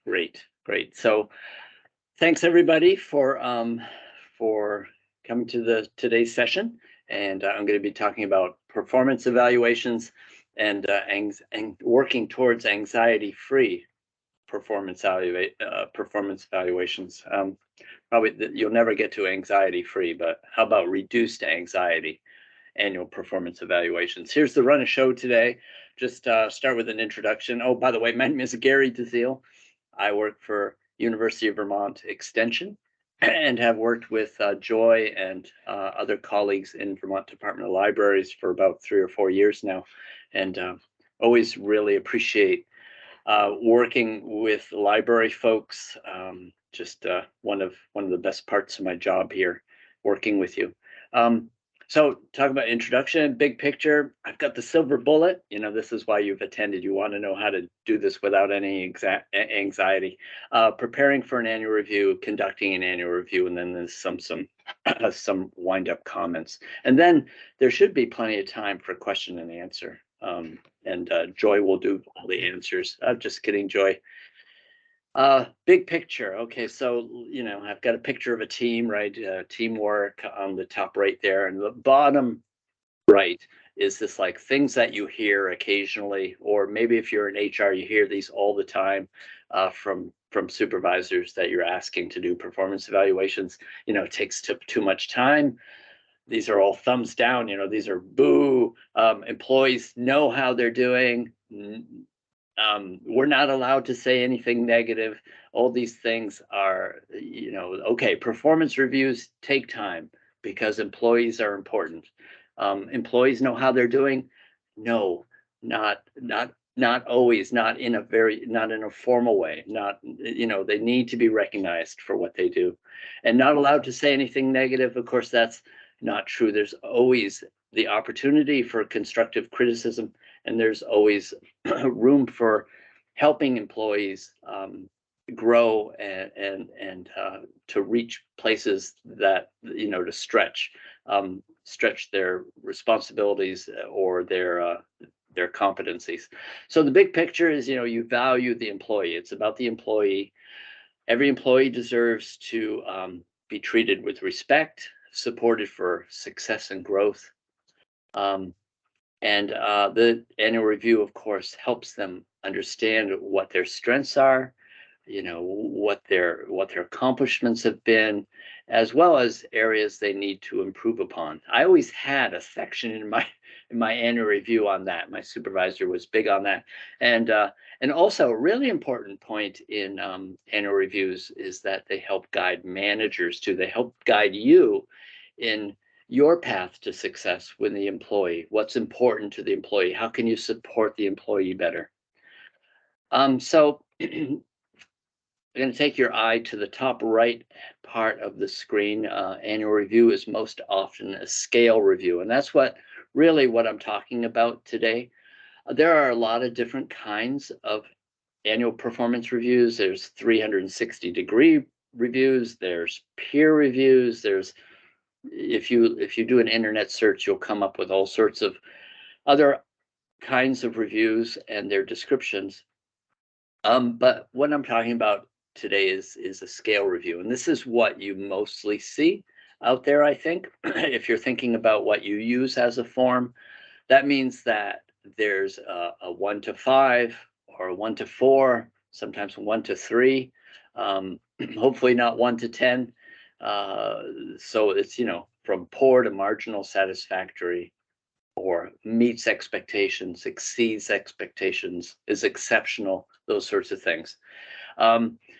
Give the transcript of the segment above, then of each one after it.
Great, great. So thanks everybody for coming to today's session. And I'm going to be talking about performance evaluations and working towards anxiety-free performance evaluations. Probably you'll never get to anxiety-free, but how about reduced anxiety annual performance evaluations? Here's the run of show today. Just start with an introduction. Oh, by the way, my name is Gary Deziel. I work for University of Vermont Extension and have worked with Joy and other colleagues in Vermont Department of Libraries for about 3 or 4 years now, and always really appreciate working with library folks. Just one of the best parts of my job here, working with you. So talk about introduction, big picture. I've got the silver bullet. This is why you've attended. You want to know how to do this without any anxiety. Preparing for an annual review, conducting an annual review, and then there's some wind-up comments. And then there should be plenty of time for question and answer. And Joy will do all the answers. I'm just kidding, Joy. Big picture. Okay, so I've got a picture of a team, right? Teamwork on the top right there, and the bottom right is this like things that you hear occasionally, or maybe if you're in HR, you hear these all the time from supervisors that you're asking to do performance evaluations. It takes too much time. These are all thumbs down. These are boo. Employees know how they're doing. We're not allowed to say anything negative. All these things are, okay. Performance reviews take time because employees are important. Employees know how they're doing. No, not always. Not in a formal way. They need to be recognized for what they do, and not allowed to say anything negative. Of course, that's not true. There's always the opportunity for constructive criticism, and there's always room for helping employees grow and to reach places that to stretch their responsibilities or their competencies. So the big picture is you value the employee. It's about the employee. Every employee deserves to be treated with respect, supported for success and growth. And the annual review, of course, helps them understand what their strengths are, what their accomplishments have been, as well as areas they need to improve upon. I always had a section in my annual review on that. My supervisor was big on that, and also a really important point in annual reviews is that they help guide managers too. They help guide you in your path to success with the employee. What's important to the employee? How can you support the employee better? So I'm going to take your eye to the top right part of the screen. Annual review is most often a scale review, and that's what I'm talking about today. There are a lot of different kinds of annual performance reviews. There's 360-degree reviews. There's peer reviews. There's if you do an internet search, you'll come up with all sorts of other kinds of reviews and their descriptions. But what I'm talking about today is a scale review, and this is what you mostly see out there, I think. If you're thinking about what you use as a form, that means that there's a 1 to 5 or a 1 to 4, sometimes 1 to 3, hopefully not 1 to 10. So it's, from poor to marginal satisfactory, or meets expectations, exceeds expectations, is exceptional, those sorts of things.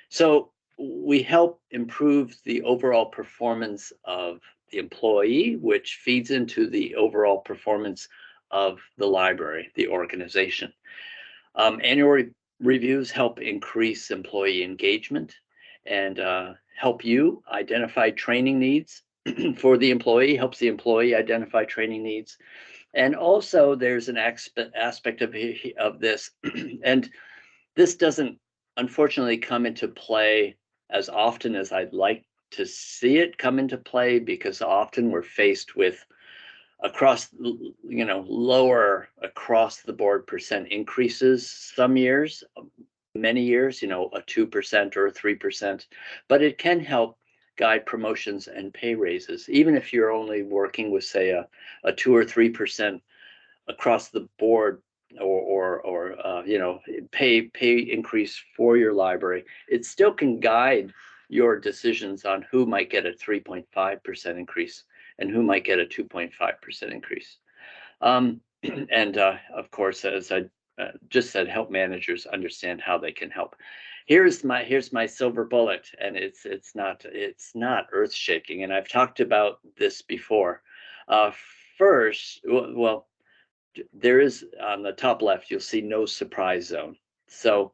So we help improve the overall performance of the employee, which feeds into the overall performance of the library, the organization. Annual reviews help increase employee engagement and help you identify training needs for the employee, helps the employee identify training needs. And also there's an aspect of this, and this doesn't unfortunately come into play as often as I'd like to see it come into play, because often we're faced with lower across the board percent increases some years, many years, a 2% or a 3%, but it can help guide promotions and pay raises, even if you're only working with, say, a 2 or 3% across the board, or pay increase for your library. It still can guide your decisions on who might get a 3.5% increase and who might get a 2.5% increase. And of course, as I just said, help managers understand how they can help. Here's my silver bullet, and it's not earth shaking. And I've talked about this before. First, well, there is, on the top left, you'll see no surprise zone. So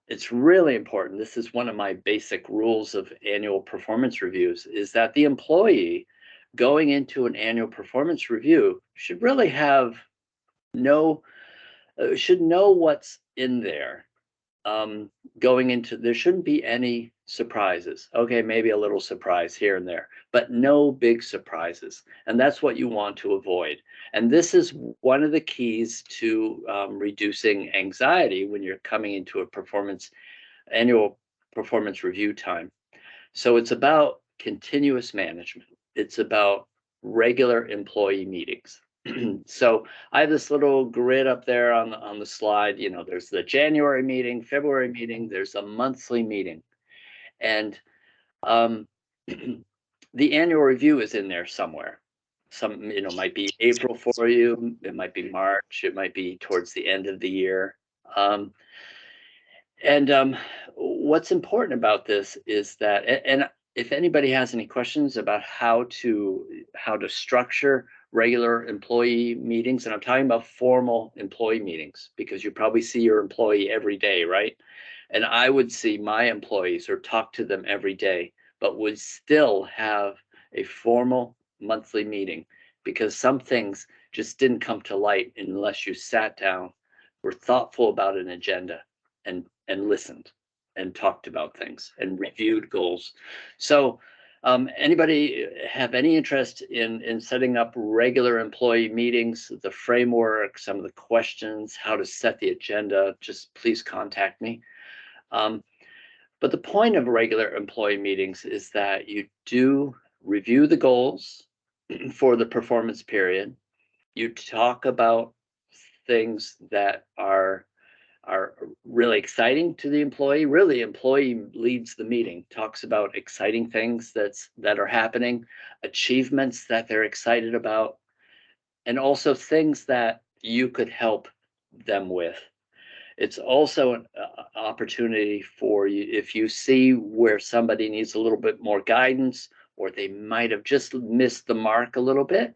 it's really important. This is one of my basic rules of annual performance reviews, is that the employee going into an annual performance review should really have should know what's in there. Going into, there shouldn't be any surprises. Okay, maybe a little surprise here and there, but no big surprises. And that's what you want to avoid. And this is one of the keys to reducing anxiety when you're coming into a annual performance review time. So it's about continuous management. It's about regular employee meetings. So I have this little grid up there on the slide. There's the January meeting, February meeting, there's a monthly meeting. And the annual review is in there somewhere. Some, might be April for you, it might be March, it might be towards the end of the year. And what's important about this is that, and if anybody has any questions about how to structure regular employee meetings, and I'm talking about formal employee meetings, because you probably see your employee every day, right? And I would see my employees or talk to them every day, but would still have a formal monthly meeting, because some things just didn't come to light unless you sat down, were thoughtful about an agenda, and listened and talked about things and reviewed goals. So anybody have any interest in setting up regular employee meetings, the framework, some of the questions, how to set the agenda, just please contact me. But the point of regular employee meetings is that you do review the goals for the performance period. You talk about things that are really exciting to the employee. Really, employee leads the meeting, talks about exciting things that are happening, achievements that they're excited about, and also things that you could help them with. It's also an opportunity for you, if you see where somebody needs a little bit more guidance, or they might have just missed the mark a little bit,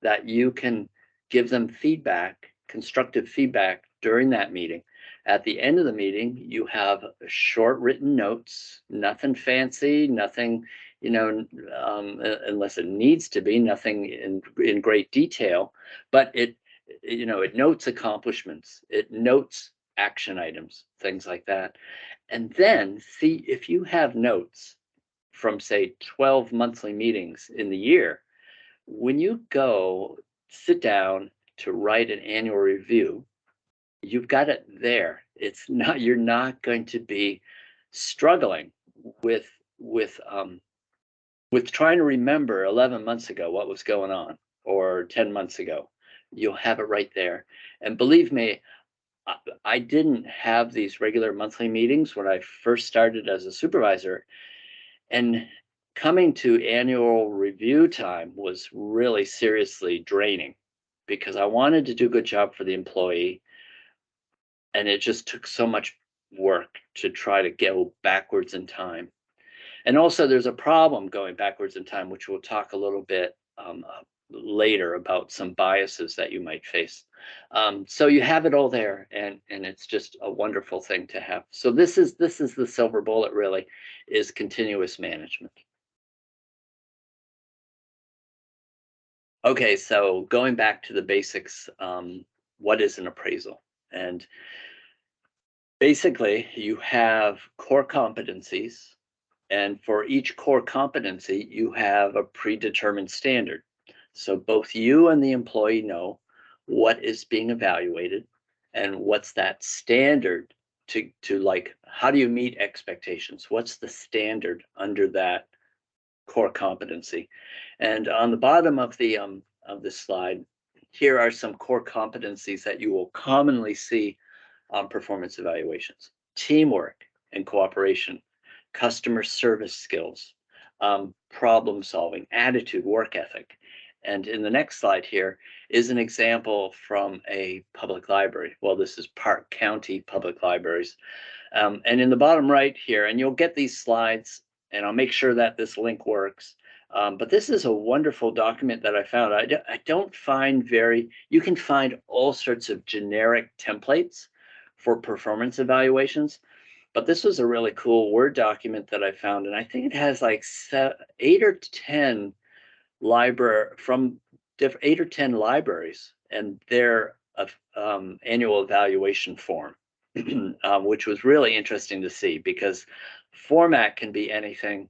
that you can give them feedback, constructive feedback during that meeting. At the end of the meeting, you have short written notes, nothing fancy, nothing, unless it needs to be, nothing in great detail, but it notes accomplishments, it notes action items, things like that. And then see if you have notes from, say, 12 monthly meetings in the year. When you go sit down to write an annual review, you've got it there. You're not going to be struggling with trying to remember 11 months ago what was going on, or 10 months ago. You'll have it right there. And believe me, I didn't have these regular monthly meetings when I first started as a supervisor, and coming to annual review time was really seriously draining, because I wanted to do a good job for the employee, and it just took so much work to try to go backwards in time. And also, there's a problem going backwards in time, which we'll talk a little bit later about, some biases that you might face. So you have it all there, and it's just a wonderful thing to have. So this is the silver bullet, really, is continuous management. Okay, so going back to the basics, what is an appraisal? And basically, you have core competencies, and for each core competency, you have a predetermined standard. So both you and the employee know what is being evaluated and what's that standard to like, how do you meet expectations? What's the standard under that core competency? And on the bottom of this slide, here are some core competencies that you will commonly see on performance evaluations: teamwork and cooperation, customer service skills, problem solving, attitude, work ethic. And in the next slide here is an example from a public library. Well, this is Park County Public Libraries. And in the bottom right here, and you'll get these slides, and I'll make sure that this link works. But this is a wonderful document that I found. I don't find you can find all sorts of generic templates for performance evaluations, but this was a really cool Word document that I found, and I think it has like 8 or 10 libraries and their annual evaluation form, which was really interesting to see, because format can be anything,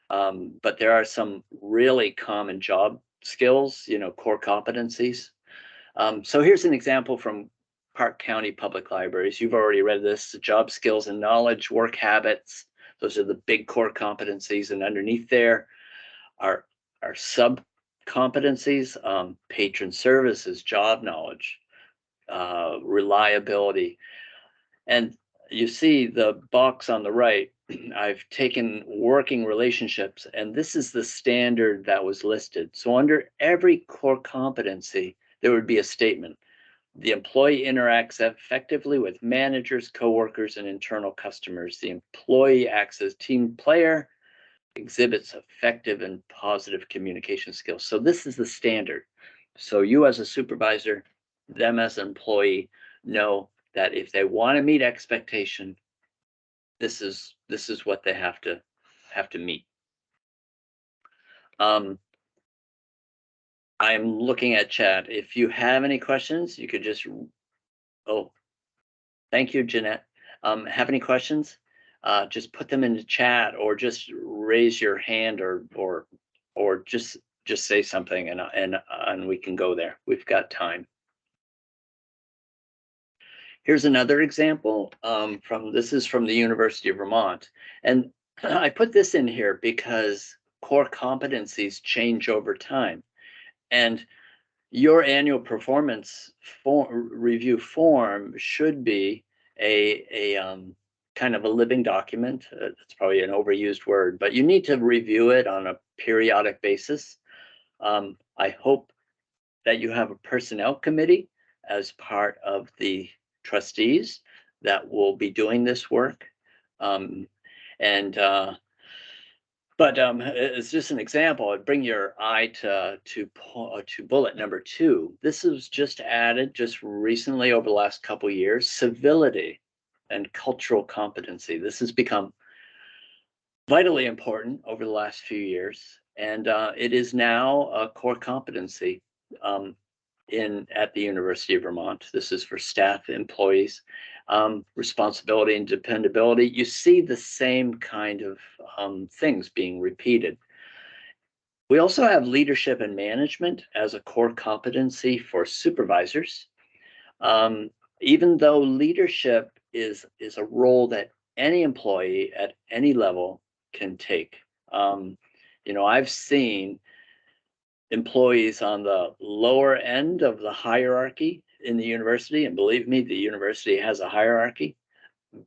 but there are some really common job skills, core competencies. So here's an example from Park County Public Libraries. You've already read this: job skills and knowledge, work habits. Those are the big core competencies, and underneath there are sub competencies: patron services, job knowledge, reliability. And you see the box on the right, I've taken working relationships, and this is the standard that was listed. So under every core competency, there would be a statement: the employee interacts effectively with managers, coworkers, and internal customers. The employee acts as team player, exhibits effective and positive communication skills. So this is the standard. So you as a supervisor, them as an employee, know that if they want to meet expectation, this is what they have to meet. I'm looking at chat. If you have any questions, you could just, oh, thank you, Jeanette. Have any questions? Just put them in the chat, or just raise your hand, or just say something, and we can go there. We've got time. Here's another example this is from the University of Vermont, and I put this in here because core competencies change over time, and your annual performance review form should be a kind of a living document. It's probably an overused word, but you need to review it on a periodic basis. I hope that you have a personnel committee as part of the trustees that will be doing this work. But it's just an example. I'd bring your eye to bullet number 2. This was just added just recently over the last couple of years: civility and cultural competency. This has become vitally important over the last few years, and it is now a core competency at the University of Vermont. This is for staff, employees. Responsibility and dependability. You see the same kind of things being repeated. We also have leadership and management as a core competency for supervisors. Even though leadership is a role that any employee at any level can take. I've seen employees on the lower end of the hierarchy in the university, and believe me, the university has a hierarchy,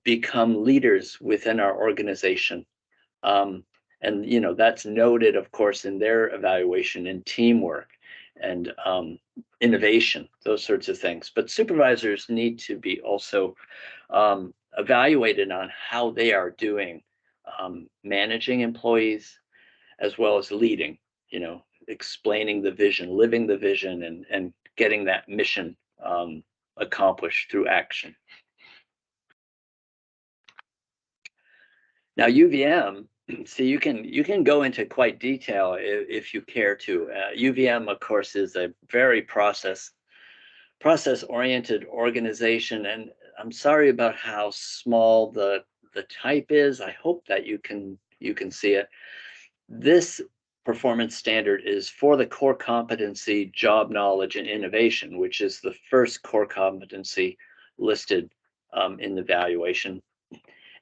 become leaders within our organization. And that's noted, of course, in their evaluation, in teamwork and innovation, those sorts of things. But supervisors need to be also evaluated on how they are doing managing employees, as well as leading, explaining the vision, living the vision, and getting that mission accomplished through action. Now, UVM, see, you can go into quite detail if you care to. UVM, of course, is a very process-oriented organization, and I'm sorry about how small the type is. I hope that you can see it. This performance standard is for the core competency, job knowledge, and innovation, which is the first core competency listed in the valuation.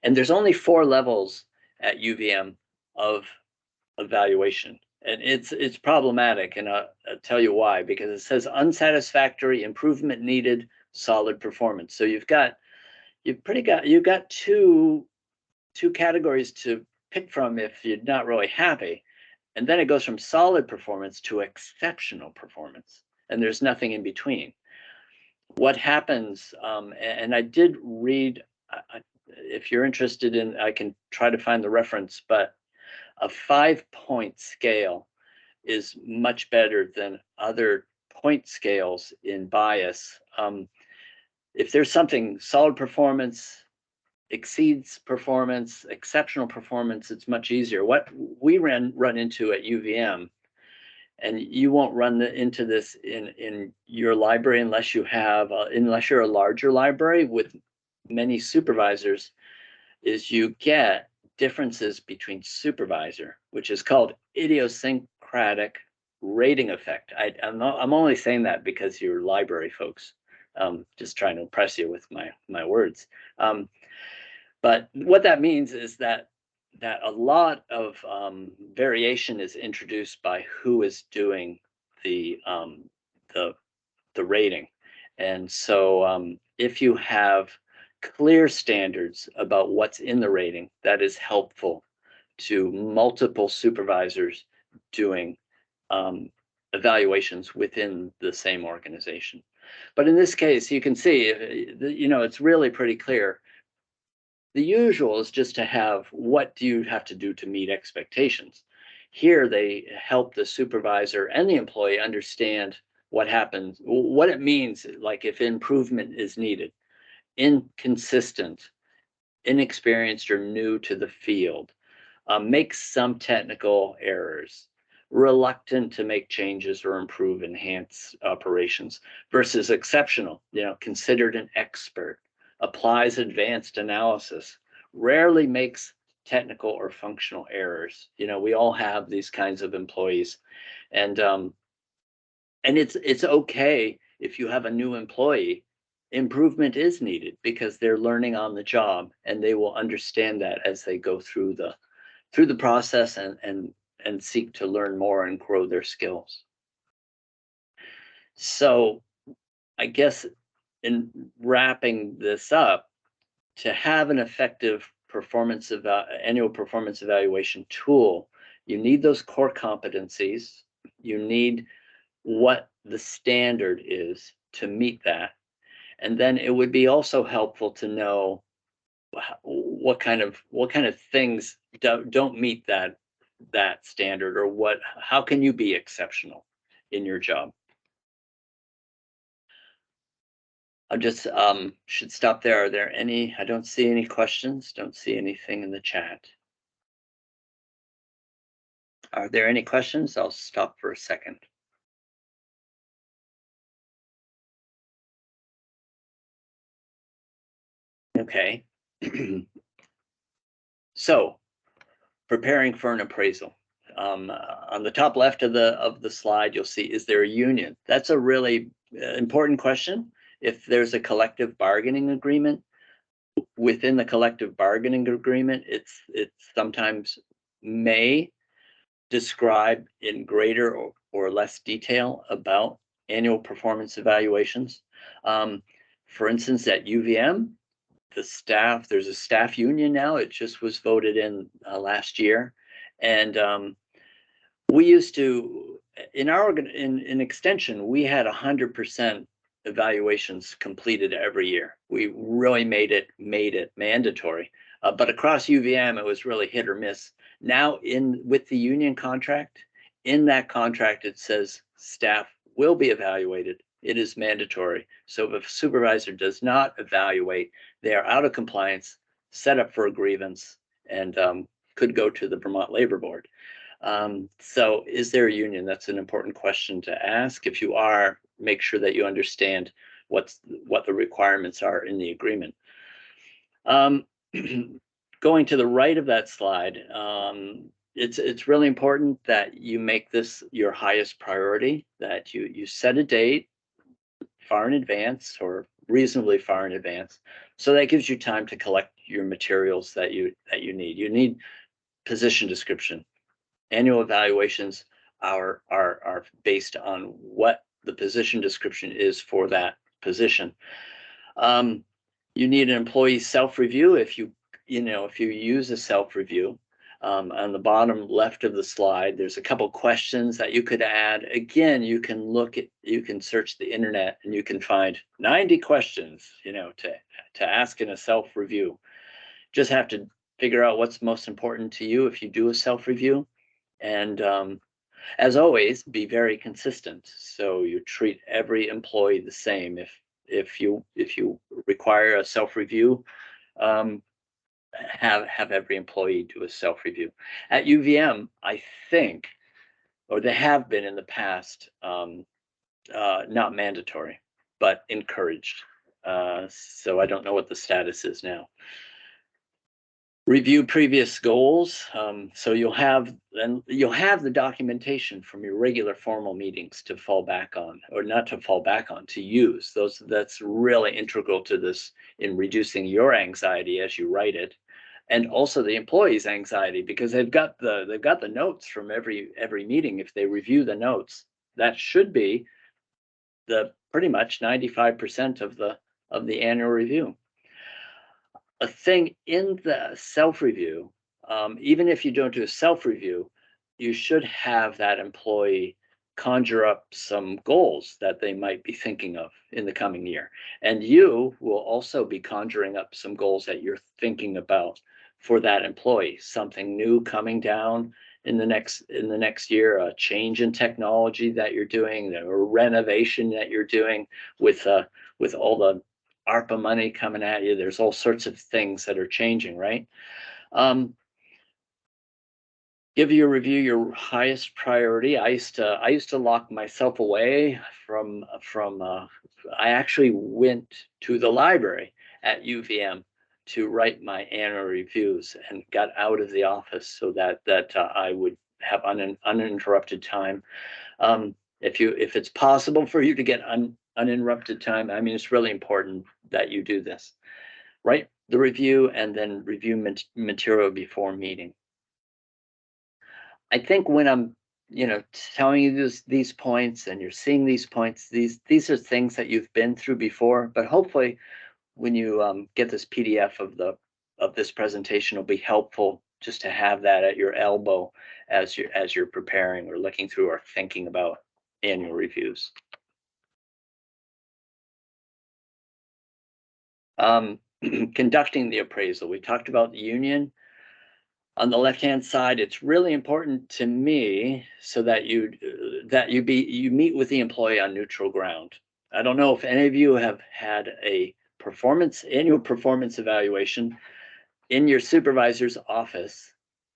And there's only 4 levels at UVM of evaluation. And it's problematic, and I'll tell you why. Because it says unsatisfactory, improvement needed, solid performance. So you've got two categories to pick from if you're not really happy. And then it goes from solid performance to exceptional performance, and there's nothing in between. What happens, and I did read, if you're interested in, I can try to find the reference, but a 5-point scale is much better than other point scales in bias. If there's something solid performance, exceeds performance, exceptional performance, it's much easier. What we run into at UVM, and you won't run into this in your library unless you're a larger library with many supervisors, is you get differences between supervisor, which is called idiosyncratic rating effect. I'm only saying that because you're library folks. Just trying to impress you with my words. But what that means is that a lot of variation is introduced by who is doing the rating. And so if you have clear standards about what's in the rating, that is helpful to multiple supervisors doing evaluations within the same organization. But in this case, you can see, it's really pretty clear. The usual is just to have, what do you have to do to meet expectations? Here, they help the supervisor and the employee understand what happens, what it means, like if improvement is needed, inconsistent, inexperienced, or new to the field, makes some technical errors, reluctant to make changes or enhance operations, versus exceptional, considered an expert, applies advanced analysis, rarely makes technical or functional errors. We all have these kinds of employees, and it's okay if you have a new employee. Improvement is needed because they're learning on the job, and they will understand that as they go through the process and seek to learn more and grow their skills. So I guess in wrapping this up, to have an effective annual performance evaluation tool, you need those core competencies. You need what the standard is to meet that. And then it would be also helpful to know what kind of things don't meet that standard, or how can you be exceptional in your job. I just should stop there. Are there any? I don't see any questions. Don't see anything in the chat. Are there any questions? I'll stop for a second. Okay. So, preparing for an appraisal. On the top left of the slide, you'll see, is there a union? That's a really important question. If there's a collective bargaining agreement, within the collective bargaining agreement, it sometimes may describe in greater or less detail about annual performance evaluations. For instance, at UVM, there's a staff union now. It just was voted in last year, and we used to, in Extension, we had 100% evaluations completed every year. We really made it mandatory. But across UVM, it was really hit or miss. Now, with the union contract, in that contract, it says staff will be evaluated. It is mandatory. So if a supervisor does not evaluate, they are out of compliance, set up for a grievance, and could go to the Vermont Labor Board. So is there a union? That's an important question to ask. If you are, make sure that you understand what the requirements are in the agreement. Going to the right of that slide, it's really important that you make this your highest priority, that you set a date far in advance, or reasonably far in advance. So that gives you time to collect your materials that you need. You need position description. Annual evaluations are based on what the position description is for that position. You need an employee self-review if you use a self-review. On the bottom left of the slide, there's a couple questions that you could add. Again, you can search the internet and you can find 90 questions, to ask in a self-review. Just have to figure out what's most important to you if you do a self-review. And as always, be very consistent. So you treat every employee the same. If you require a self-review, have every employee do a self-review. At UVM, I think, or they have been in the past, not mandatory, but encouraged. So I don't know what the status is now. Review previous goals. So you'll have the documentation from your regular formal meetings to fall back on, or not to fall back on, to use. That's really integral to this in reducing your anxiety as you write it, and also the employees' anxiety, because they've got the notes from every meeting. If they review the notes, that should be the pretty much 95% of the annual review. A thing in the self-review, even if you don't do a self-review, you should have that employee conjure up some goals that they might be thinking of in the coming year. And you will also be conjuring up some goals that you're thinking about for that employee, something new coming down in the next year, a change in technology that you're doing, a renovation that you're doing with all the ARPA money coming at you. There's all sorts of things that are changing, right? Give your review your highest priority. I used to lock myself away from. I actually went to the library at UVM to write my annual reviews and got out of the office so that I would have uninterrupted time. If it's possible for you to get uninterrupted time, I mean, it's really important that you do this. Write the review and then review material before meeting. I think when I'm, telling you these points and you're seeing these points, these are things that you've been through before, but hopefully when you get this PDF of this presentation, it'll be helpful just to have that at your elbow as you're preparing or looking through or thinking about annual reviews. Conducting the appraisal. We talked about the union. On the left-hand side, it's really important to me so that you meet with the employee on neutral ground. I don't know if any of you have had a annual performance evaluation in your supervisor's office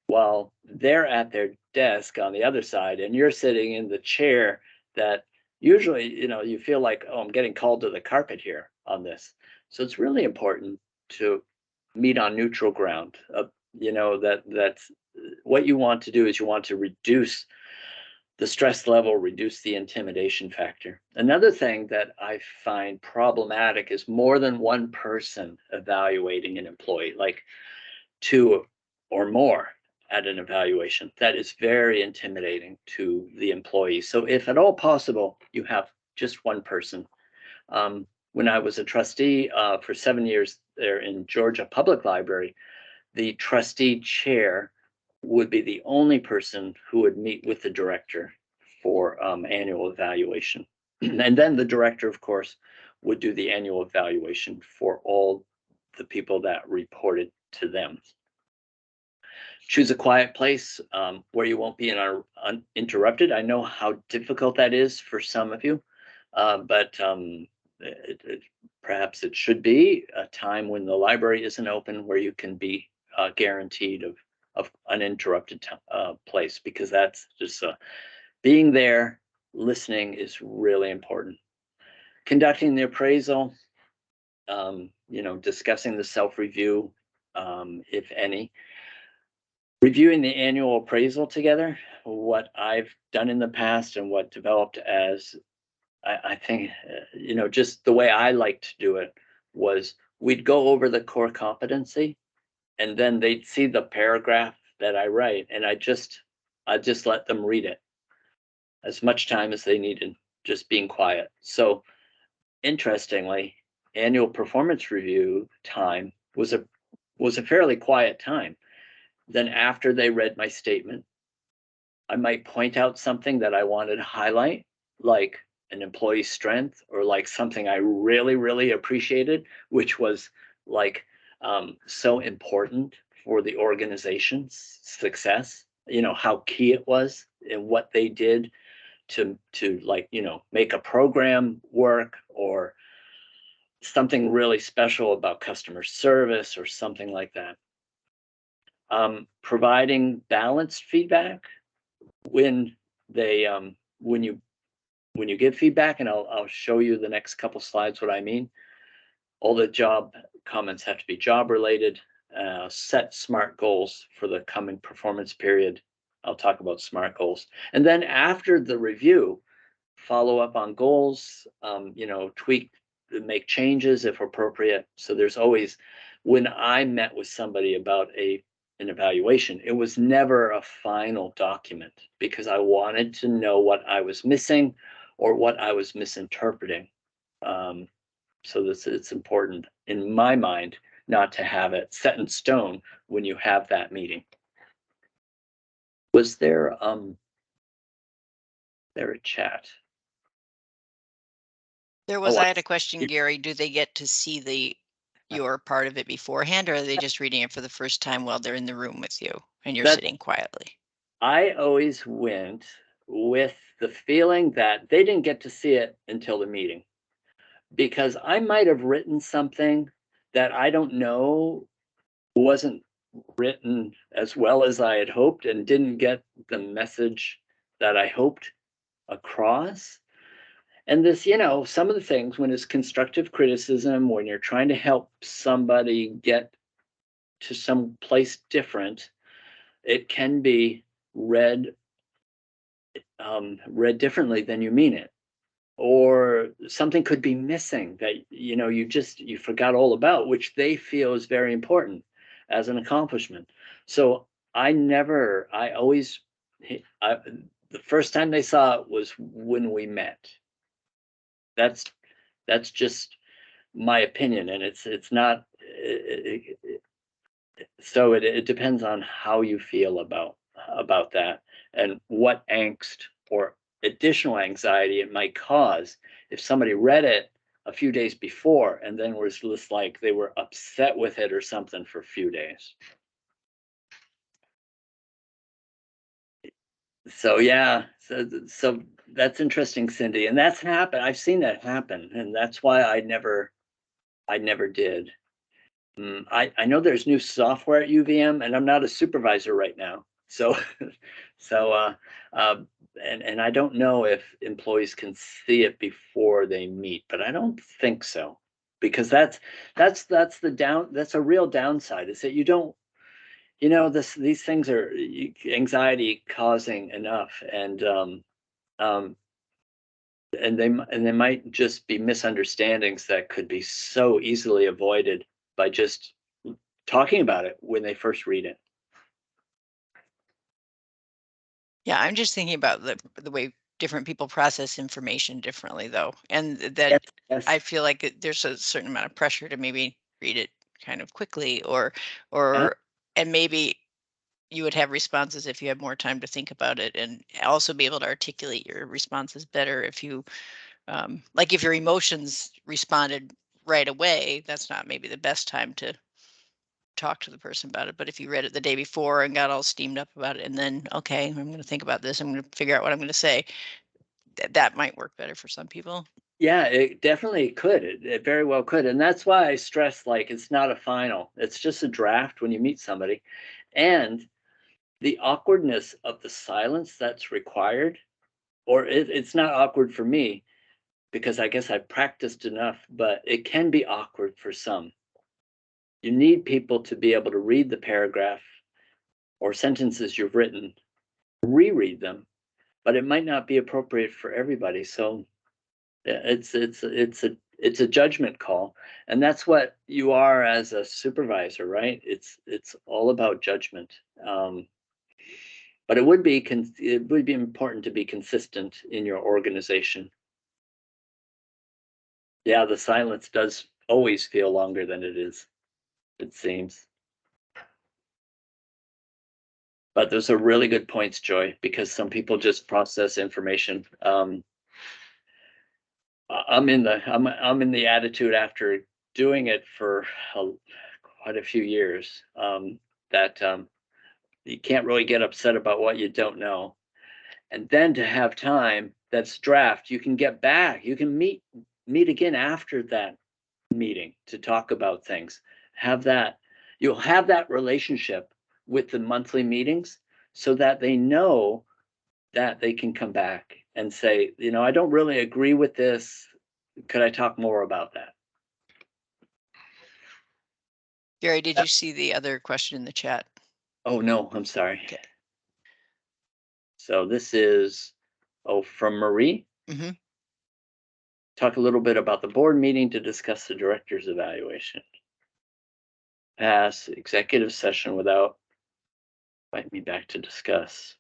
while they're at their desk on the other side and you're sitting in the chair that usually, you feel like, oh, I'm getting called to the carpet here on this. So it's really important to meet on neutral ground. That's what you want to do is you want to reduce the stress level, reduce the intimidation factor. Another thing that I find problematic is more than one person evaluating an employee, like two or more at an evaluation. That is very intimidating to the employee. So if at all possible, you have just one person. When I was a trustee for 7 years there in Georgia Public Library, the trustee chair would be the only person who would meet with the director for annual evaluation. And then the director, of course, would do the annual evaluation for all the people that reported to them. Choose a quiet place where you won't be uninterrupted. I know how difficult that is for some of you, but perhaps it should be a time when the library isn't open where you can be guaranteed of uninterrupted place, because that's just being there, listening is really important. Conducting the appraisal, discussing the self-review, if any. Reviewing the annual appraisal together, what I've done in the past and what developed as I think, just the way I like to do it was we'd go over the core competency, and then they'd see the paragraph that I write, and I just let them read it as much time as they needed, just being quiet. So interestingly, annual performance review time was a fairly quiet time. Then after they read my statement, I might point out something that I wanted to highlight, like an employee's strength or like something I really, really appreciated, which was like so important for the organization's success. How key it was and what they did to like make a program work, or something really special about customer service or something like that. Providing balanced feedback when they when you give feedback, and I'll show you the next couple slides what I mean. All the job comments have to be job related. Set SMART goals for the coming performance period. I'll talk about SMART goals. And then after the review, follow up on goals, tweak, make changes if appropriate. So there's always, when I met with somebody about an evaluation, it was never a final document, because I wanted to know what I was missing or what I was misinterpreting. So it's important in my mind not to have it set in stone when you have that meeting. Was there a chat? There was, Oh, I had a question, Gary. Do they get to see your part of it beforehand, or are they just reading it for the first time while they're in the room with you and you're sitting quietly? I always went with the feeling that they didn't get to see it until the meeting, because I might have written something that I don't know wasn't written as well as I had hoped and didn't get the message that I hoped across. And this, some of the things, when it's constructive criticism, when you're trying to help somebody get to some place different, it can be read differently than you mean it, or something could be missing that you forgot all about, which they feel is very important as an accomplishment. So I always, the first time they saw it was when we met. That's just my opinion, and it's not. So it depends on how you feel about that, and what angst or additional anxiety it might cause if somebody read it a few days before and then was just like they were upset with it or something for a few days. So yeah, so that's interesting, Cindy, and that's happened. I've seen that happen, and that's why I never did. I know there's new software at UVM, and I'm not a supervisor right now. So, so, uh, and I don't know if employees can see it before they meet, but I don't think so, because that's a real downside, is that you don't, these things are anxiety causing enough, um, and they might just be misunderstandings that could be so easily avoided by just talking about it when they first read it. Yeah, I'm just thinking about the way different people process information differently, though, and that Yes. I feel like there's a certain amount of pressure to maybe read it kind of quickly, Yeah. and maybe you would have responses if you had more time to think about it, and also be able to articulate your responses better if you, like, if your emotions responded right away, that's not maybe the best time to talk to the person about it. But if you read it the day before and got all steamed up about it, and then, okay, I'm going to think about this, I'm going to figure out what I'm going to say, that might work better for some people. Yeah, it definitely could. It very well could. And that's why I stress, like, it's not a final. It's just a draft when you meet somebody. And the awkwardness of the silence that's required, or it's not awkward for me because I guess I've practiced enough, but it can be awkward for some. You need people to be able to read the paragraph or sentences you've written, reread them, but it might not be appropriate for everybody. So Yeah, it's a judgment call, and that's what you are as a supervisor, right? It's all about judgment. But it would be important to be consistent in your organization. Yeah, the silence does always feel longer than it is, it seems. But those are really good points, Joy, because some people just process information. I'm in the attitude after doing it for quite a few years, that you can't really get upset about what you don't know, and then to have time that's draft, you can get back, you can meet again after that meeting to talk about things. Have that, you'll have that relationship with the monthly meetings, so that they know that they can come back and say, I don't really agree with this. Could I talk more about that? Gary, did you see the other question in the chat? Oh, no, I'm sorry. Okay. So this is, from Marie. Mm-hmm. Talk a little bit about the board meeting to discuss the director's evaluation. Pass executive session without invite me back to discuss.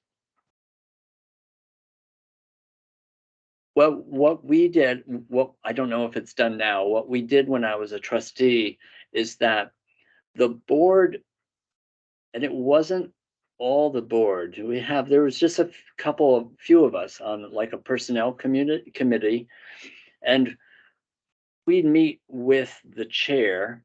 Well, what we did, what I don't know if it's done now, what we did when I was a trustee is that the board, and it wasn't all the board. There was just a few of us on like a personnel committee, and we'd meet with the chair.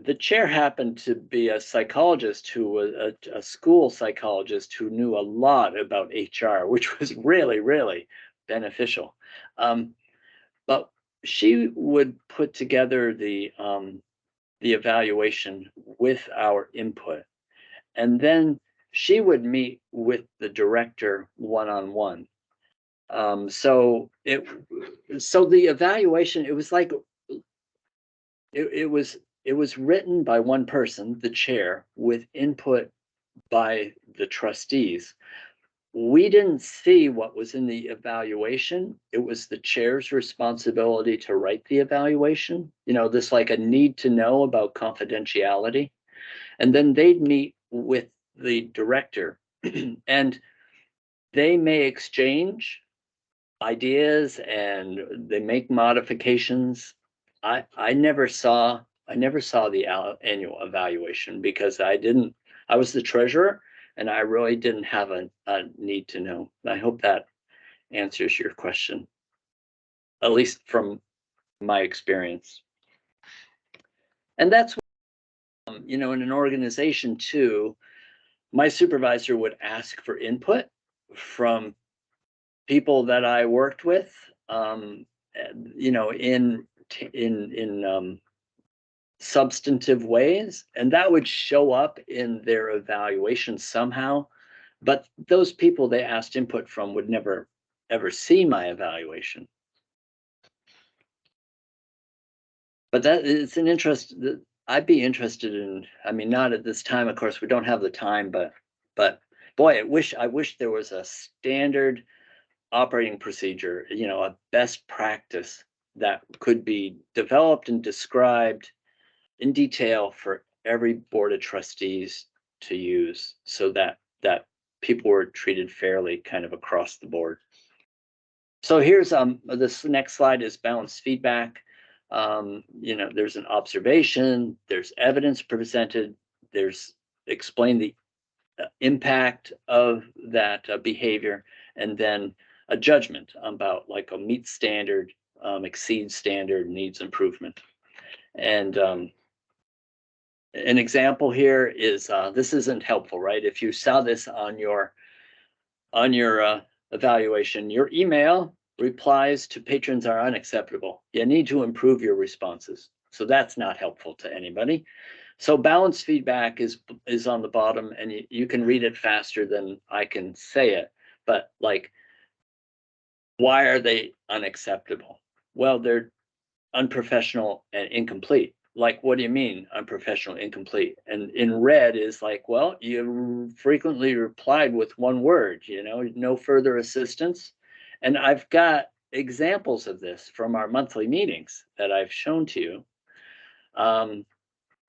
The chair happened to be a psychologist who was a school psychologist who knew a lot about HR, which was really, really beneficial. But she would put together the evaluation with our input, and then she would meet with the director one-on-one. So the evaluation, it was like it was written by one person, the chair, with input by the trustees. We didn't see what was in the evaluation. It was the chair's responsibility to write the evaluation. This like a need to know about confidentiality. And then they'd meet with the director and they may exchange ideas and they make modifications. I never saw the annual evaluation because I was the treasurer and I really didn't have a need to know. I hope that answers your question, at least from my experience. And that's in an organization too, my supervisor would ask for input from people that I worked with, in substantive ways, and that would show up in their evaluation somehow. But those people they asked input from would never ever see my evaluation. But that it's an interest that I'd be interested in. I mean, not at this time, of course, we don't have the time, but boy, I wish there was a standard operating procedure, a best practice that could be developed and described in detail for every board of trustees to use, so that people were treated fairly kind of across the board. So here's this next slide is balanced feedback. There's an observation, there's evidence presented, there's explain the impact of that behavior, and then a judgment about like a meet standard, exceed standard, needs improvement. And an example here is this isn't helpful, right? If you saw this on your evaluation, your email replies to patrons are unacceptable. You need to improve your responses. So that's not helpful to anybody. So balanced feedback is on the bottom, and you can read it faster than I can say it. But like, why are they unacceptable? Well, they're unprofessional and incomplete. Like, what do you mean unprofessional, incomplete? And in red is like, well, you frequently replied with one word, no further assistance. And I've got examples of this from our monthly meetings that I've shown to you. Um,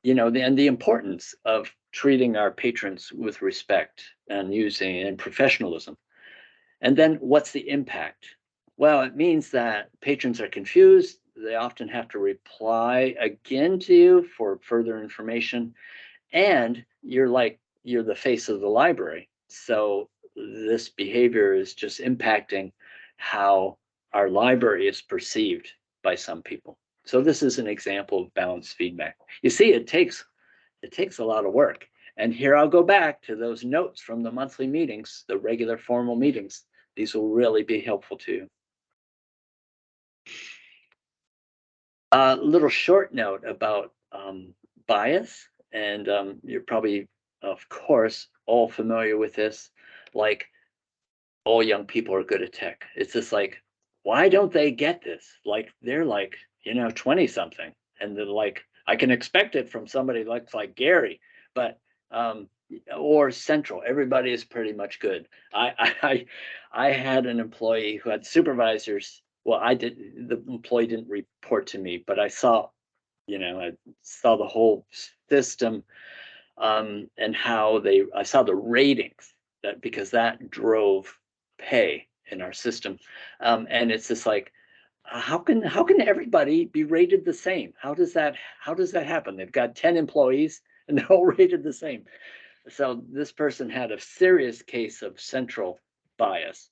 and the importance of treating our patrons with respect and using and professionalism. And then what's the impact? Well, it means that patrons are confused. They often have to reply again to you for further information. And you're the face of the library. So this behavior is just impacting how our library is perceived by some people. So this is an example of balanced feedback. You see, it takes a lot of work. And here I'll go back to those notes from the monthly meetings, the regular formal meetings. These will really be helpful to you. A little short note about bias, and you're probably, of course, all familiar with this. Like, all young people are good at tech. It's just like, why don't they get this? Like, they're like, 20 something, and they're like, I can expect it from somebody like Gary, but or Central. Everybody is pretty much good. I had an employee who had supervisors. Well, the employee didn't report to me, but I saw the whole system, and how I saw the ratings, because that drove pay in our system. And it's just like, how can everybody be rated the same? How does that happen? They've got 10 employees and they're all rated the same. So this person had a serious case of central bias.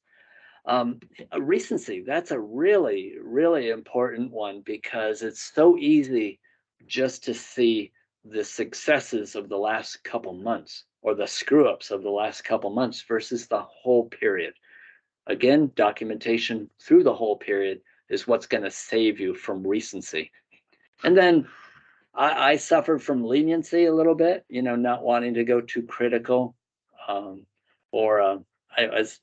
Recency, that's a really, really important one, because it's so easy just to see the successes of the last couple months or the screw ups of the last couple months versus the whole period. Again, documentation through the whole period is what's going to save you from recency. And then I suffered from leniency a little bit, not wanting to go too critical, or as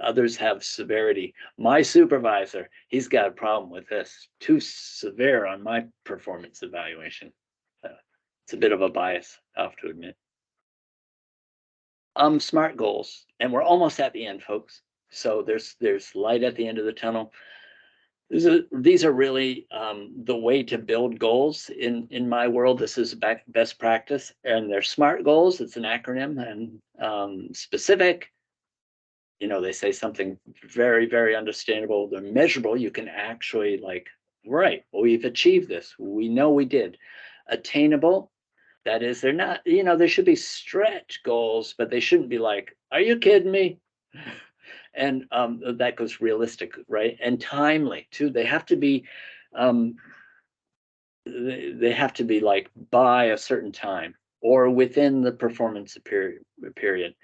others have severity. My supervisor, he's got a problem with this, too severe on my performance evaluation. It's a bit of a bias, I have to admit. SMART goals, and we're almost at the end, folks. So there's light at the end of the tunnel. These are really the way to build goals in my world. This is best practice, and they're SMART goals. It's an acronym, and specific. They say something very, very understandable. They're measurable. You can actually, like, right, well, we've achieved this. We know we did. Attainable. That is, they're not. There should be stretch goals, but they shouldn't be like, are you kidding me? And that goes realistic, right? And timely too. They have to be they have to be like by a certain time or within the performance period.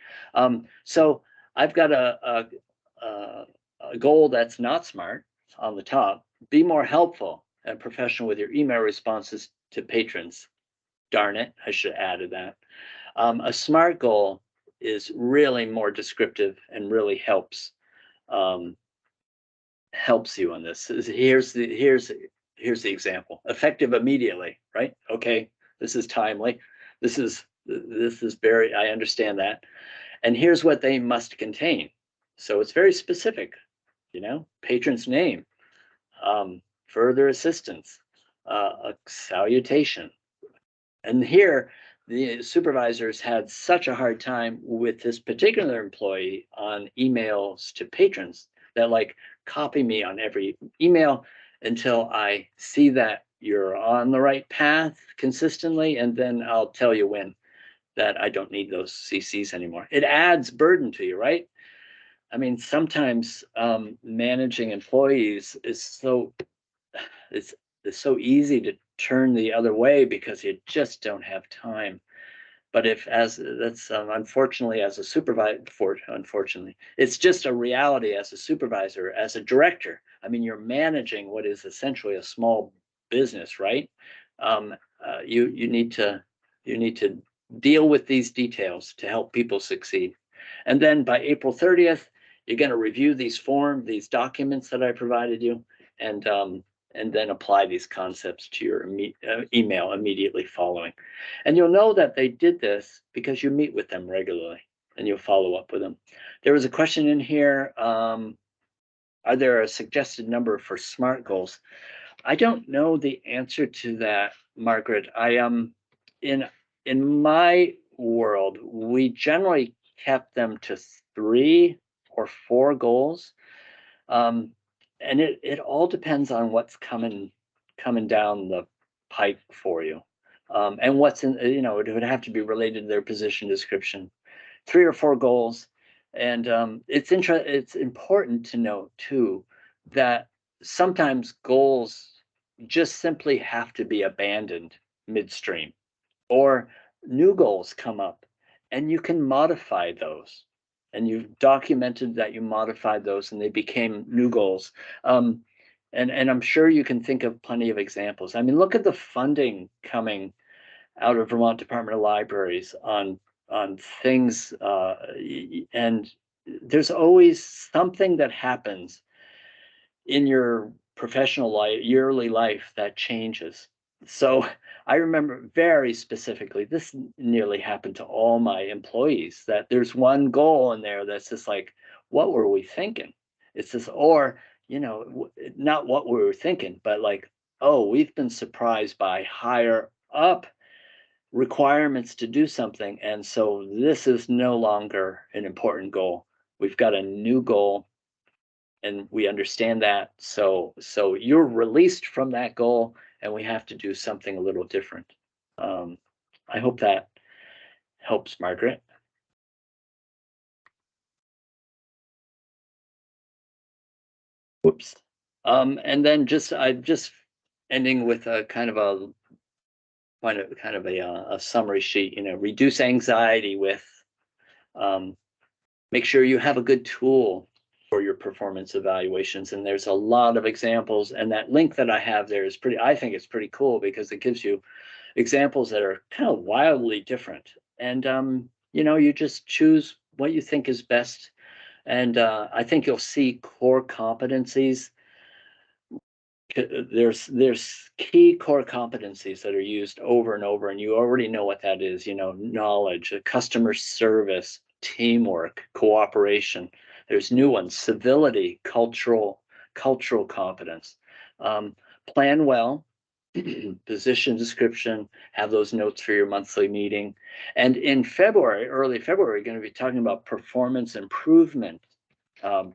So I've got a goal that's not SMART on the top. Be more helpful and professional with your email responses to patrons. Darn it, I should have added that. A SMART goal is really more descriptive and really helps you on this. Here's the example. Effective immediately, right? Okay, this is timely. This is very, I understand that. And here's what they must contain. So it's very specific, patron's name, further assistance, a salutation. And here, the supervisors had such a hard time with this particular employee on emails to patrons that, like, copy me on every email until I see that you're on the right path consistently, and then I'll tell you when that I don't need those CCs anymore. It adds burden to you, right? I mean, sometimes managing employees is it's so easy to turn the other way because you just don't have time. But that's unfortunately, as a supervisor, unfortunately, it's just a reality as a supervisor, as a director. I mean, you're managing what is essentially a small business, right? You need to deal with these details to help people succeed. And then by April 30th, you're going to review these documents that I provided you, and then apply these concepts to your email immediately following. And you'll know that they did this because you meet with them regularly and you'll follow up with them. There was a question in here. are there a suggested number for SMART goals? I don't know the answer to that, Margaret. In in my world, we generally kept them to 3 or 4 goals. Um, and it all depends on what's coming down the pipe for you. And what's in, it would have to be related to their position description. 3 or 4 goals. And it's important to note too that sometimes goals just simply have to be abandoned midstream, or new goals come up and you can modify those, and you've documented that you modified those and they became new goals. And I'm sure you can think of plenty of examples. I mean, look at the funding coming out of Vermont Department of Libraries on things, and there's always something that happens in your professional life, yearly life, that changes. So I remember very specifically, this nearly happened to all my employees, that there's one goal in there that's just like, what were we thinking? It's just, or, not what we were thinking, but like, oh, we've been surprised by higher up requirements to do something. And so this is no longer an important goal. We've got a new goal and we understand that. So you're released from that goal and we have to do something a little different. I hope that helps, Margaret. Whoops. And then I'm just ending with a kind of a summary sheet. Reduce anxiety with, make sure you have a good tool for your performance evaluations. And there's a lot of examples. And that link that I have there is I think it's pretty cool because it gives you examples that are kind of wildly different. And, you just choose what you think is best. And I think you'll see core competencies. There's key core competencies that are used over and over, and you already know what that is. Knowledge, customer service, teamwork, cooperation. There's new ones: civility, cultural competence. Plan well, position description, have those notes for your monthly meeting. And in February, early February, we're going to be talking about performance improvement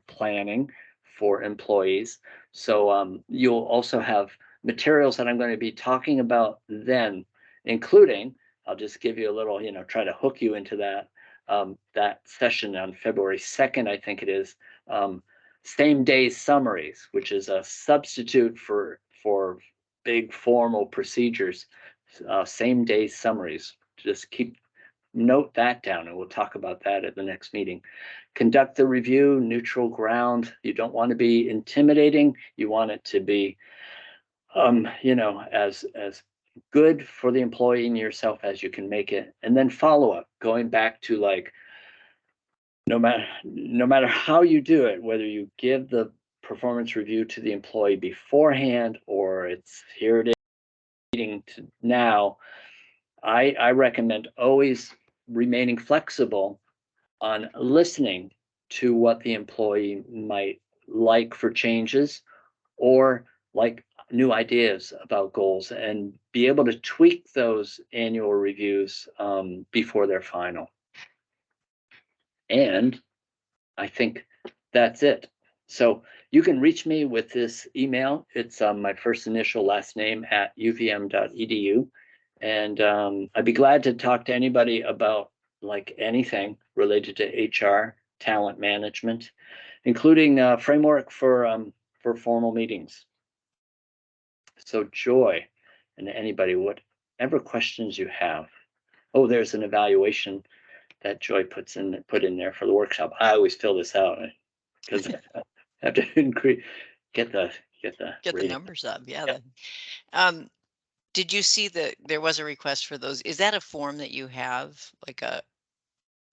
planning for employees. So you'll also have materials that I'm going to be talking about then, including, I'll just give you a little, try to hook you into that session on February 2nd, I think it is, same day summaries, which is a substitute for big formal procedures. Same day summaries. Just note that down, and we'll talk about that at the next meeting. Conduct the review, neutral ground. You don't want to be intimidating. You want it to be, as good for the employee and yourself as you can make it. And then follow up, going back to like, no matter how you do it, whether you give the performance review to the employee beforehand or it's here it is meeting to now, I recommend always remaining flexible on listening to what the employee might like for changes or like new ideas about goals, and be able to tweak those annual reviews before they're final. And I think that's it. So you can reach me with this email. It's my first initial last name at uvm.edu. And I'd be glad to talk to anybody about like anything related to HR, talent management, including framework for formal meetings. So Joy, and anybody, whatever questions you have. Oh, there's an evaluation that Joy put in there for the workshop. I always fill this out because I have to get the rating. numbers up. Yeah. Did you see that there was a request for those? Is that a form that you have,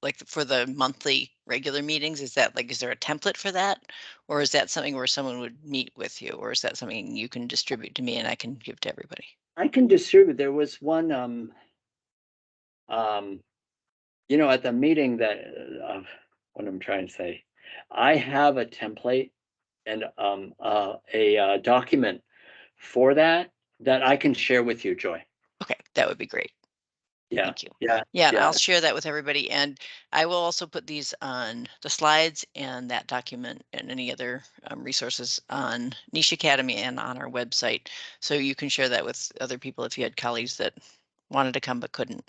like for the monthly regular meetings? Is there a template for that, or is that something where someone would meet with you, or is that something you can distribute to me and I can give to everybody? I can distribute. There was one at the meeting that what I'm trying to say, I have a template a document for that I can share with you, Joy. Okay, that would be great. Yeah. Thank you. Yeah. Yeah, and Yeah. I'll share that with everybody, and I will also put these on the slides and that document and any other resources on Niche Academy and on our website, so you can share that with other people if you had colleagues that wanted to come but couldn't.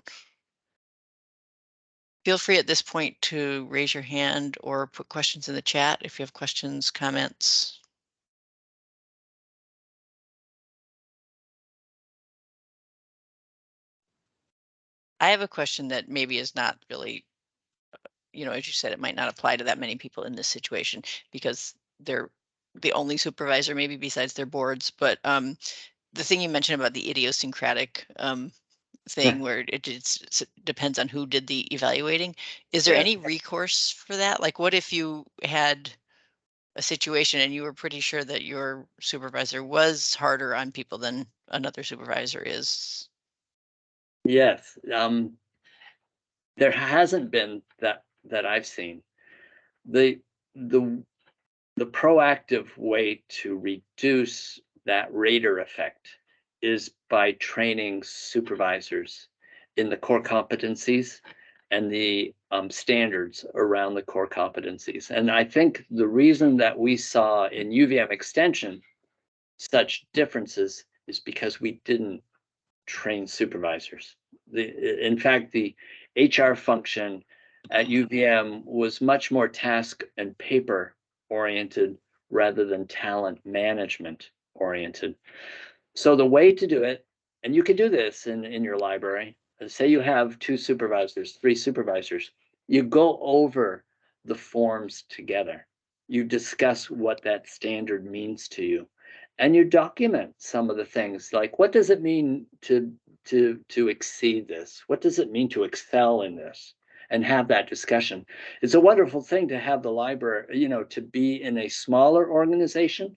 Feel free at this point to raise your hand or put questions in the chat if you have questions, comments. I have a question that maybe is not really, as you said, it might not apply to that many people in this situation because they're the only supervisor, maybe besides their boards. But the thing you mentioned about the idiosyncratic thing where it depends on who did the evaluating. Is there Yeah. any recourse for that? Like, what if you had a situation and you were pretty sure that your supervisor was harder on people than another supervisor is? Yes. There hasn't been that I've seen. The the the proactive way to reduce that rater effect is by training supervisors in the core competencies and the standards around the core competencies. And I think the reason that we saw in UVM Extension such differences is because we didn't train supervisors. In fact, the HR function at UVM was much more task and paper oriented rather than talent management oriented. So the way to do it, and you can do this in your library, say you have 2 supervisors, 3 supervisors, you go over the forms together. You discuss what that standard means to you. And you document some of the things like what does it mean to exceed this? What does it mean to excel in this? And have that discussion. It's a wonderful thing to have the library, to be in a smaller organization,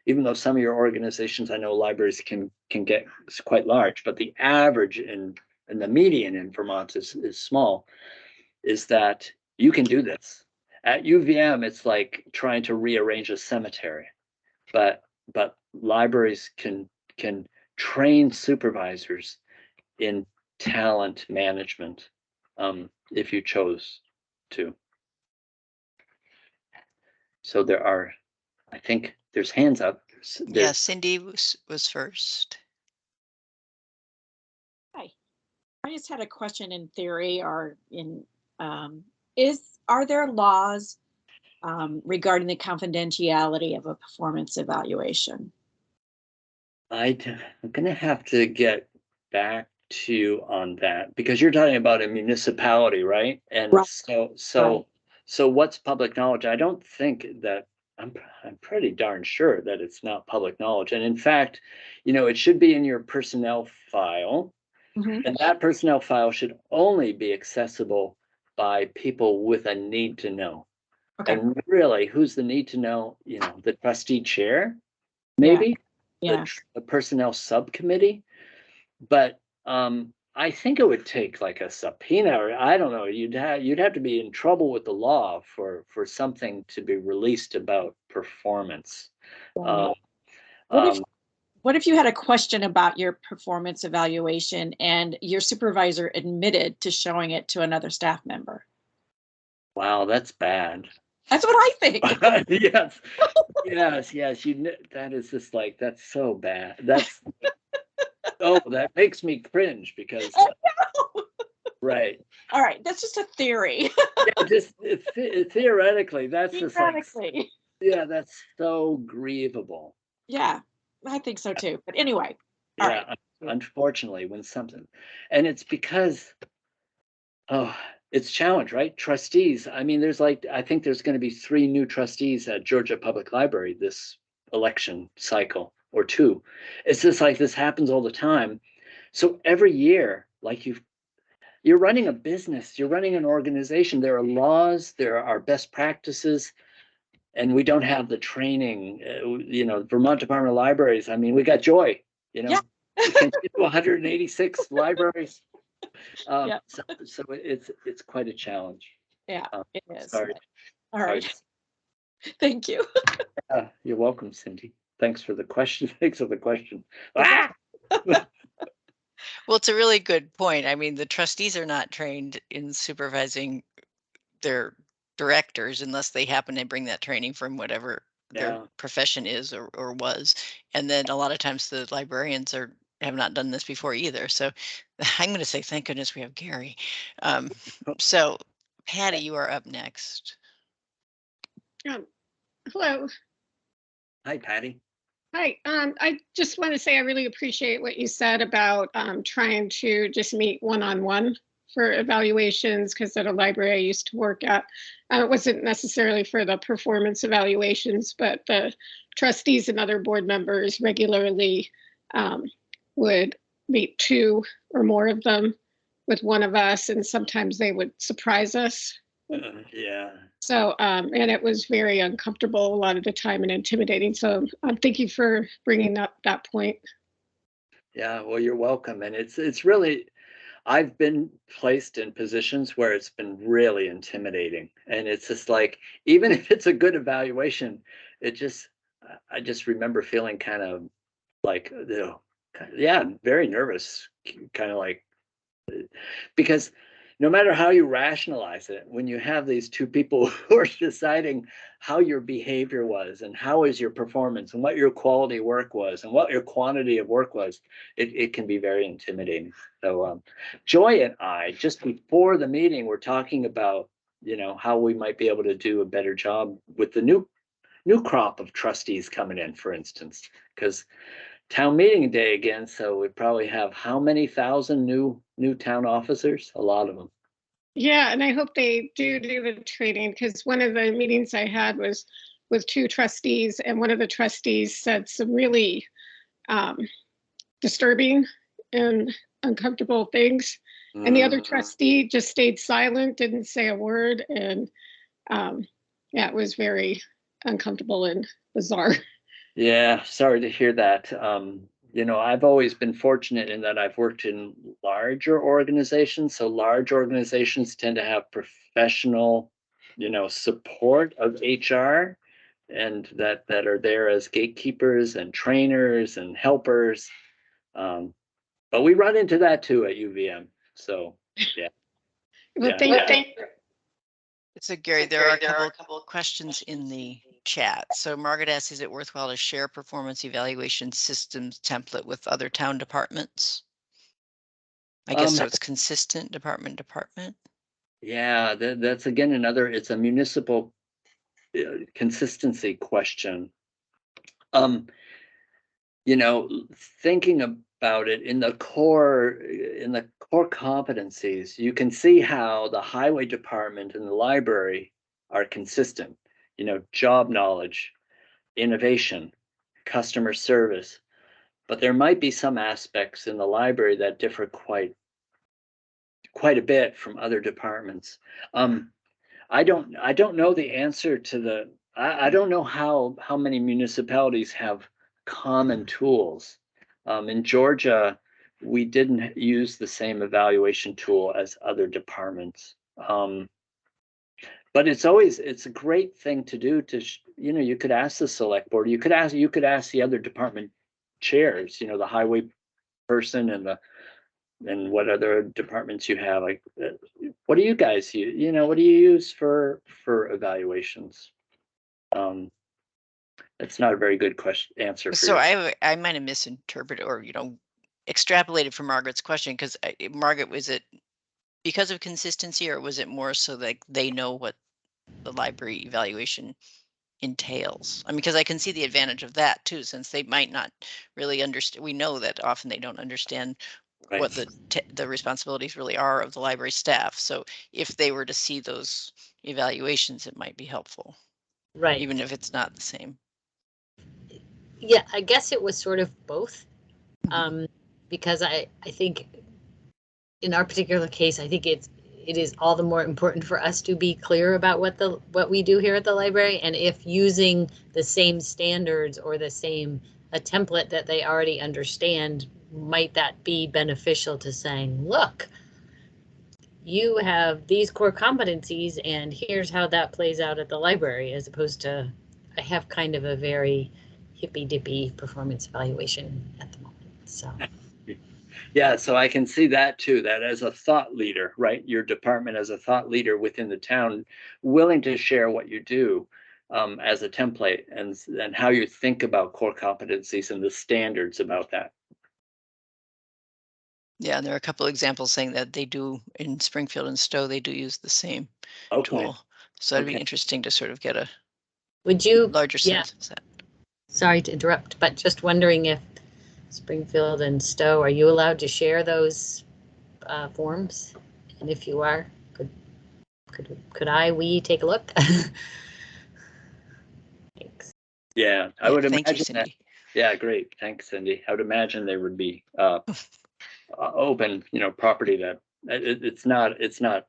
even though some of your organizations, I know libraries can get quite large, but the average and the median in Vermont is small, is that you can do this. At UVM, it's like trying to rearrange a cemetery, but libraries can train supervisors in talent management, if you chose to. So there are, I think there's hands up. Yeah, Cindy was first. Hi, I just had a question in theory or in, are there laws regarding the confidentiality of a performance evaluation? I'm going to have to get back to you on that because you're talking about a municipality, right? And Right. so what's public knowledge? I don't think that I'm pretty darn sure that it's not public knowledge. And in fact, it should be in your personnel file, and that personnel file should only be accessible by people with a need to know. Okay. And really, who's the need to know? The trustee chair, maybe. Yeah. The personnel subcommittee, but I think it would take like a subpoena, or I don't know. You'd have to be in trouble with the law for something to be released about performance. What if you had a question about your performance evaluation and your supervisor admitted to showing it to another staff member? Wow, that's bad. That's what I think. yes. That is just like, that's so bad. That makes me cringe because right. All right, that's just a theory. Yeah, just theoretically, that's just like, Theoretically. yeah, that's so grievable. Yeah, I think so too. But anyway, all Yeah, right. unfortunately, when something, and it's because, it's challenge, right? Trustees. I mean, I think there's going to be 3 new trustees at Georgia Public Library this election cycle, or 2. It's just like this happens all the time. So every year, like you're running a business, you're running an organization, there are laws, there are best practices, and we don't have the training. Vermont Department of Libraries, I mean, we got Joy, Yeah. we can do 186 libraries. Yeah. So it's quite a challenge. Yeah, it is. Sorry. All right. Thank you. You're welcome, Cindy. Thanks for the question. Thanks for the question. Ah! Well, it's a really good point. I mean, the trustees are not trained in supervising their directors unless they happen to bring that training from whatever their Yeah. profession is or was. And then a lot of times the librarians have not done this before either. So I'm going to say, thank goodness we have Gary. So Patty, you are up next. Hello. Hi, Patty. Hi. I just want to say I really appreciate what you said about trying to just meet one-on-one for evaluations, because at a library I used to work at, it wasn't necessarily for the performance evaluations, but the trustees and other board members regularly would meet 2 or more of them with one of us, and sometimes they would surprise us. Yeah. So, and it was very uncomfortable a lot of the time and intimidating. So thank you for bringing up that point. Yeah, well, you're welcome. And it's really, I've been placed in positions where it's been really intimidating. And it's just like, even if it's a good evaluation, I just remember feeling kind of like, yeah, very nervous, kind of like, because no matter how you rationalize it, when you have these 2 people who are deciding how your behavior was and how is your performance and what your quality work was and what your quantity of work was, it can be very intimidating. So Joy and I, just before the meeting, we're talking about, how we might be able to do a better job with the new crop of trustees coming in, for instance, because town meeting day again, so we probably have how many thousand new town officers? A lot of them. Yeah, and I hope they do the training, because one of the meetings I had was with 2 trustees, and one of the trustees said some really disturbing and uncomfortable things. And the other trustee just stayed silent, didn't say a word. And yeah, it was very uncomfortable and bizarre. Yeah, sorry to hear that. I've always been fortunate in that I've worked in larger organizations. So large organizations tend to have professional, support of HR, and that are there as gatekeepers and trainers and helpers. But we run into that too at UVM. So yeah. Well, Yeah. thank you. So Gary, there are a couple of questions in the chat. So Margaret asks, is it worthwhile to share performance evaluation systems template with other town departments? I guess so it's consistent department to department. Yeah, that's again it's a municipal consistency question. Thinking about it in the core competencies, you can see how the highway department and the library are consistent. Job knowledge, innovation, customer service, but there might be some aspects in the library that differ quite a bit from other departments. I don't know the answer to I don't know how many municipalities have common tools. In Georgia, we didn't use the same evaluation tool as other departments. But it's a great thing to do you could ask the select board, you could ask the other department chairs, the highway person and what other departments you have, like what do you guys use, what do you use for evaluations? It's not a very good answer for So you. I might have misinterpreted or extrapolated from Margaret's question, because Margaret, was it because of consistency, or was it more so like they know what the library evaluation entails? I mean, because I can see the advantage of that too, since they might not really understand. We know that often they don't understand Right. what the responsibilities really are of the library staff. So if they were to see those evaluations, it might be helpful, Right. even if it's not the same. Yeah, I guess it was sort of both, because I think in our particular case, I think it is all the more important for us to be clear about what we do here at the library, and if using the same standards or a template that they already understand, might that be beneficial to saying, look, you have these core competencies and here's how that plays out at the library, as opposed to, I have kind of a very hippy dippy performance evaluation at the moment. So Yeah, so I can see that too, that as a thought leader, right? Your department as a thought leader within the town, willing to share what you do as a template and how you think about core competencies and the standards about that. Yeah, and there are a couple of examples saying that they do in Springfield and Stowe, they do use the same Okay. tool. So that'd be Okay. interesting to sort of get a would you, larger yeah, sense of that. sorry to interrupt, but just wondering if Springfield and Stowe, are you allowed to share those forms? And if you are, we take a look? Thanks. Yeah, I Yeah, would thank you, imagine that. Cindy. Yeah, great. Thanks, Cindy. I would imagine they would be open, property that it's not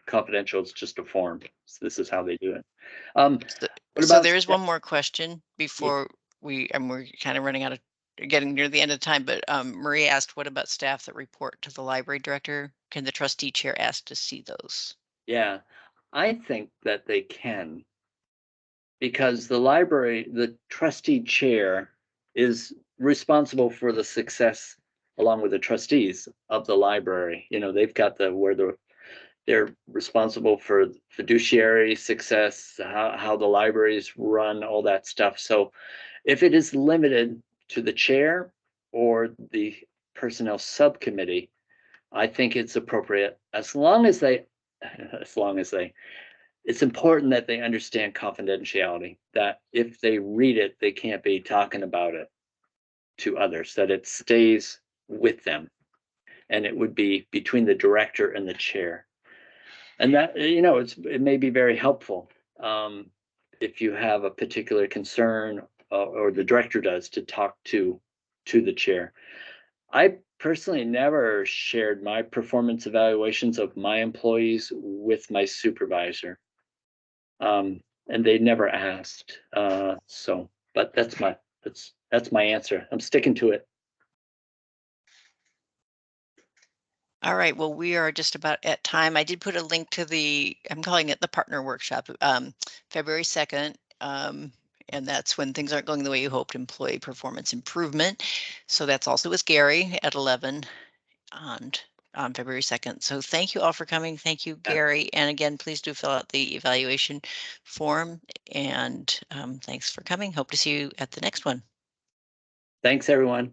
confidential. It's just a form. So this is how they do it. So, What so about there is staff? one more question before we're kind of running out of, getting near the end of time, but Marie asked, what about staff that report to the library director? Can the trustee chair ask to see those? Yeah, I think that they can, because the trustee chair is responsible for the success along with the trustees of the library. They've got they're responsible for fiduciary success, how the libraries run, all that stuff. So if it is limited to the chair or the personnel subcommittee, I think it's appropriate as long as it's important that they understand confidentiality, that if they read it, they can't be talking about it to others, that it stays with them. And it would be between the director and the chair. And that, it may be very helpful if you have a particular concern or the director does to talk to the chair. I personally never shared my performance evaluations of my employees with my supervisor. And they never asked. But that's my answer. I'm sticking to it. All right, well, we are just about at time. I did put a link to I'm calling it the partner workshop, February 2nd. And that's when things aren't going the way you hoped, employee performance improvement. So that's also with Gary at 11 on February 2nd. So thank you all for coming. Thank you, Gary. And again, please do fill out the evaluation form. And thanks for coming. Hope to see you at the next one. Thanks, everyone.